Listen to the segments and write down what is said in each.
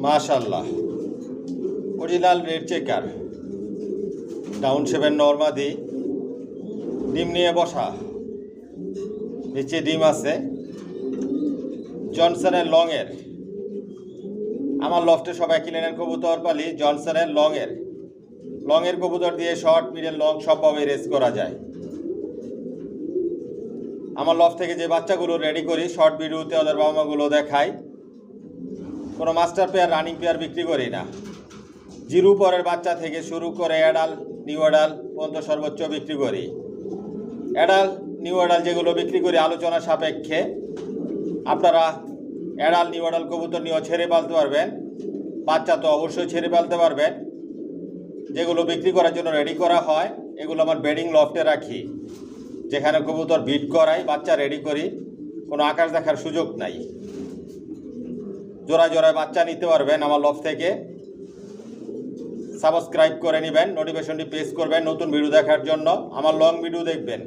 মাশাআল্লাহ, original red checker, down 7 নর্মাদি, ডিম নিয়ে বসা, নিচে ডিম আছে। জনসনের লংয়ের, আমার লফটে সবাই কিনেন কবুতর পালি জনসনের লংয়ের কবুতর দিয়ে শর্ট মিডল লং সবভাবে রেস করা যায়। আমার লফট থেকে যে বাচ্চাগুলো রেডি করি শর্ট ভিডিওতে ওদের বাবা মাগুলো দেখাই। কোনো মাস্টার পেয়ার রানিং পেয়ার বিক্রি করি না। জিরো পরের বাচ্চা থেকে শুরু করে অ্যাডাল নিউ অ্যাডাল পর্যন্ত সর্বোচ্চ বিক্রি করি। অ্যাডাল নিউ অ্যাডাল যেগুলো বিক্রি করি আলোচনা সাপেক্ষে। আপনারা অ্যাডাল নিউ অ্যাডাল কবুতর নিয়েও ছেড়ে পালতে পারবেন, বাচ্চা তো অবশ্যই ছেড়ে পালতে পারবেন। যেগুলো বিক্রি করার জন্য রেডি করা হয় এগুলো আমার বেডিং লফটে রাখি, যেখানে কবুতর বিট করাই বাচ্চা রেডি করি। কোনো আকাশ দেখার সুযোগ নাই। জোড়ায় জোড়ায় বাচ্চা নিতে পারবেন আমার লফট থেকে। সাবস্ক্রাইব করে নেবেন, নোটিফিকেশনটি প্রেস করবেন নতুন ভিডিও দেখার জন্য। আমার লং ভিডিও দেখবেন,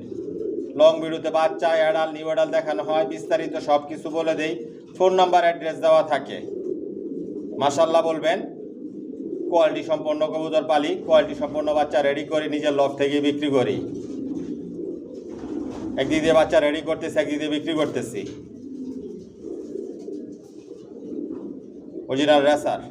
লং ভিডিওতে বাচ্চা অ্যাডাল নিউ অ্যাডাল দেখানো হয়, বিস্তারিত সব কিছু বলে দেই, ফোন নাম্বার অ্যাড্রেস দেওয়া থাকে। মাশাআল্লাহ বলবেন। কোয়ালিটি সম্পন্ন কবুতর পালি, কোয়ালিটি সম্পন্ন বাচ্চা রেডি করি, নিজের লফট থেকে বিক্রি করি। একদিক দিয়ে বাচ্চা রেডি করতেছি, একদিক দিয়ে বিক্রি করতেছি। Original racer.